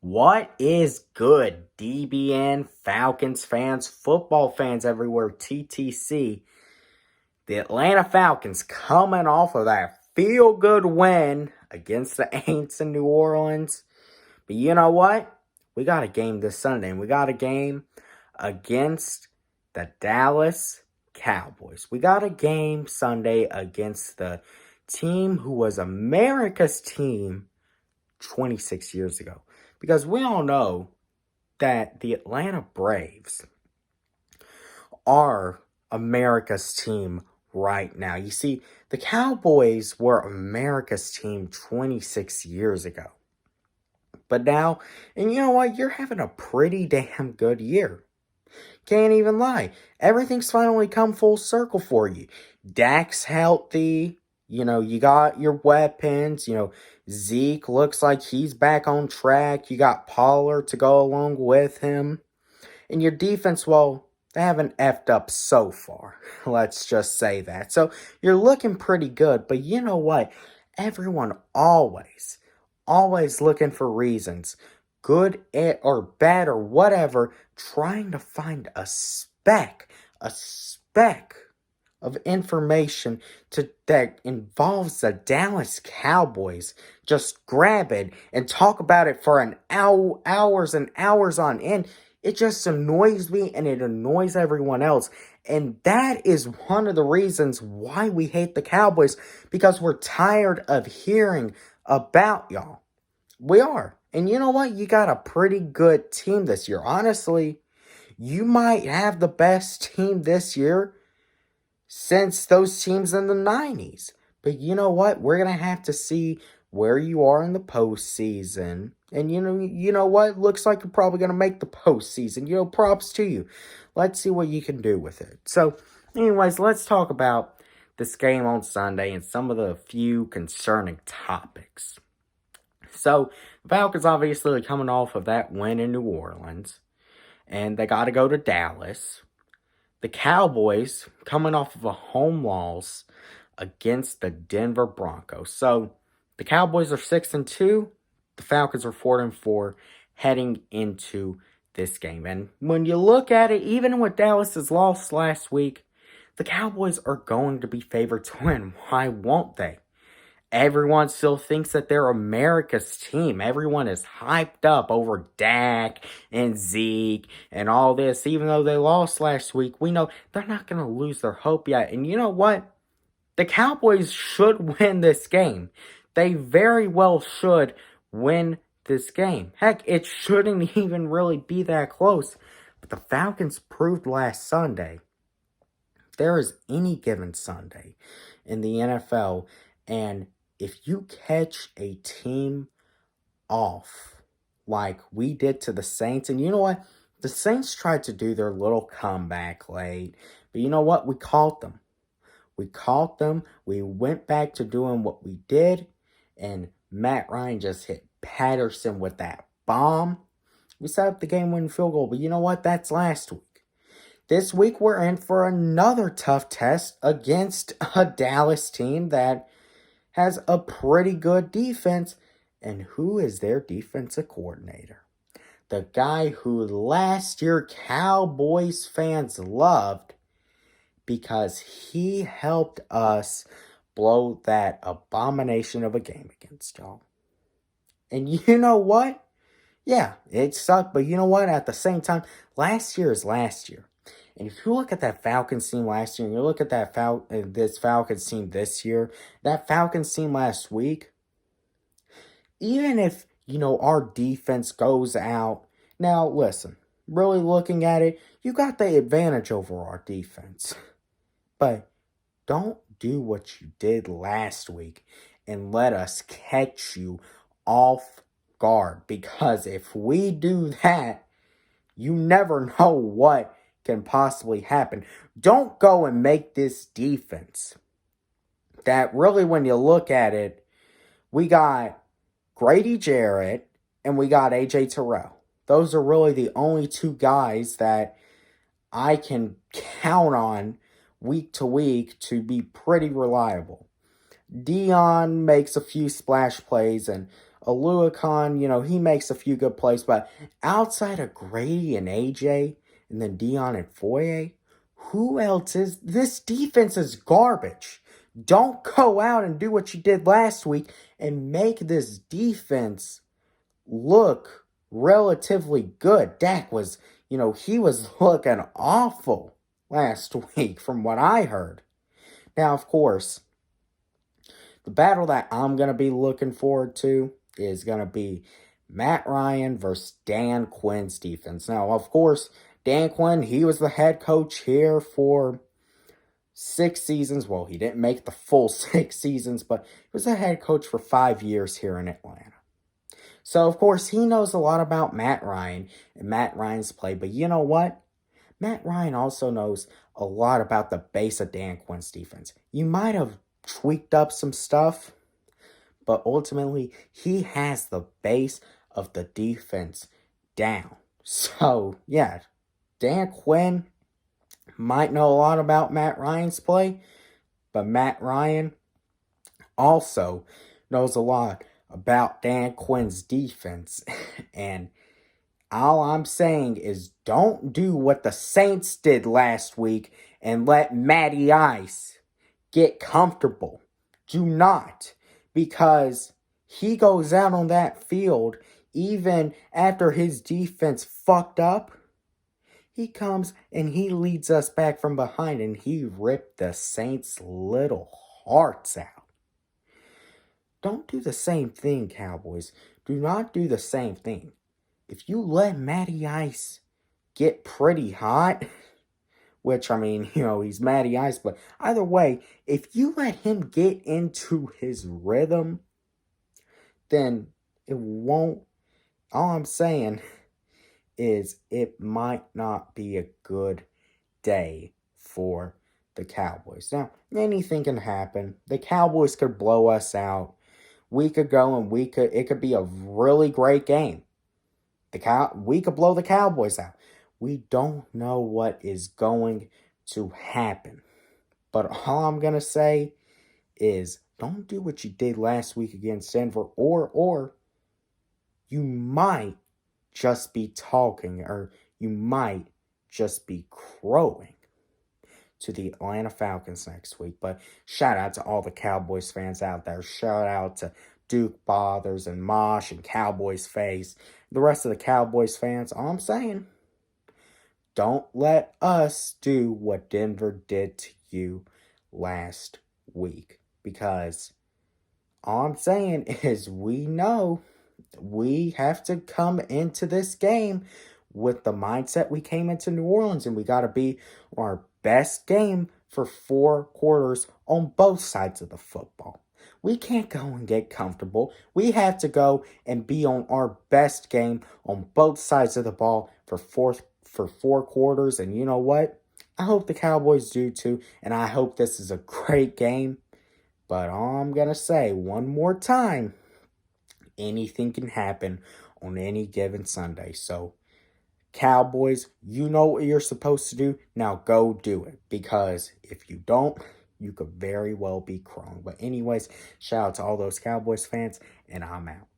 What is good, DBN, Falcons fans, football fans everywhere, TTC? The Atlanta Falcons coming off of that feel-good win against the Aints in New Orleans. But you know what? We got a game this Sunday, and we got a game against the Dallas Cowboys. We got a game Sunday against the team who was America's team 26 years ago. Because we all know that the Atlanta Braves are America's team right now. You see, the Cowboys were America's team 26 years ago. But now, and you know what? You're having a pretty damn good year. Can't even lie. Everything's finally come full circle for you. Dak's healthy. You got your weapons. Zeke looks like he's back on track. You got Pollard to go along with him. And your defense, well, they haven't effed up so far. Let's just say that. So you're looking pretty good. But you know what? Everyone always looking for reasons, good or bad or whatever, trying to find a speck of information that involves the Dallas Cowboys. Just grab it and talk about it for hours and hours on end. It just annoys me and it annoys everyone else. And that is one of the reasons why we hate the Cowboys, because we're tired of hearing about y'all. We are. And you know what? You got a pretty good team this year. Honestly, you might have the best team this year since those teams in the 90s. But you know what? We're going to have to see where you are in the postseason. And you know what? Looks like you're probably going to make the postseason. Props to you. Let's see what you can do with it. So, anyways, let's talk about this game on Sunday and some of the few concerning topics. So, the Falcons obviously coming off of that win in New Orleans, and they got to go to Dallas. The Cowboys coming off of a home loss against the Denver Broncos. So, the Cowboys are 6-2. The Falcons are 4-4 heading into this game. And when you look at it, even with Dallas's loss last week, the Cowboys are going to be favored to win. Why won't they? Everyone still thinks that they're America's team. Everyone is hyped up over Dak and Zeke and all this. Even though they lost last week, we know they're not going to lose their hope yet. And you know what? The Cowboys should win this game. They very well should win this game. Heck, it shouldn't even really be that close. But the Falcons proved last Sunday, there is any given Sunday in the NFL, and if you catch a team off like we did to the Saints, and you know what? The Saints tried to do their little comeback late, but you know what? We caught them. We went back to doing what we did, and Matt Ryan just hit Patterson with that bomb. We set up the game-winning field goal, but you know what? That's last week. This week, we're in for another tough test against a Dallas team that has a pretty good defense. And who is their defensive coordinator? The guy who last year Cowboys fans loved because he helped us blow that abomination of a game against y'all. And you know what? Yeah, it sucked, but you know what? At the same time, last year is last year. And if you look at that Falcons team last year, and you look at that this Falcons team this year, that Falcons team last week, even if, our defense goes out, now listen, really looking at it, you got the advantage over our defense. But don't do what you did last week and let us catch you off guard. Because if we do that, you never know what can possibly happen. Don't go and make this defense that really, when you look at it, we got Grady Jarrett and we got AJ Terrell. Those are really the only two guys that I can count on week to week to be pretty reliable. Dion makes a few splash plays, and Aluakon, he makes a few good plays, but outside of Grady and AJ, and then Dion and Foye, who else is? This defense is garbage. Don't go out and do what you did last week and make this defense look relatively good. Dak was, he was looking awful last week from what I heard. Now, of course, the battle that I'm going to be looking forward to is going to be Matt Ryan versus Dan Quinn's defense. Now, of course, Dan Quinn, he was the head coach here for 6 seasons. Well, he didn't make the full 6 seasons, but he was a head coach for 5 years here in Atlanta. So, of course, he knows a lot about Matt Ryan and Matt Ryan's play. But you know what? Matt Ryan also knows a lot about the base of Dan Quinn's defense. You might have tweaked up some stuff, but ultimately, he has the base of the defense down. So, yeah, Dan Quinn might know a lot about Matt Ryan's play, but Matt Ryan also knows a lot about Dan Quinn's defense. And all I'm saying is don't do what the Saints did last week and let Matty Ice get comfortable. Do not, because he goes out on that field even after his defense fucked up. He comes and he leads us back from behind and he ripped the Saints' little hearts out. Don't do the same thing, Cowboys. Do not do the same thing. If you let Matty Ice get pretty hot, which, he's Matty Ice, but either way, if you let him get into his rhythm, then it won't. All I'm saying is it might not be a good day for the Cowboys. Now, anything can happen. The Cowboys could blow us out. We could go and it could be a really great game. We could blow the Cowboys out. We don't know what is going to happen. But all I'm going to say is don't do what you did last week against Denver, or you might just be talking, or you might just be crowing to the Atlanta Falcons next week. But shout out to all the Cowboys fans out there. Shout out to Duke Bothers and Mosh and Cowboys Face. The rest of the Cowboys fans, all I'm saying, don't let us do what Denver did to you last week. Because all I'm saying is we know we have to come into this game with the mindset we came into New Orleans, and we got to be our best game for 4 quarters on both sides of the football. We can't go and get comfortable. We have to go and be on our best game on both sides of the ball for 4 quarters. And you know what? I hope the Cowboys do too, and I hope this is a great game. But all I'm going to say one more time, anything can happen on any given Sunday. So, Cowboys, you know what you're supposed to do. Now go do it. Because if you don't, you could very well be crowing. But anyways, shout out to all those Cowboys fans, and I'm out.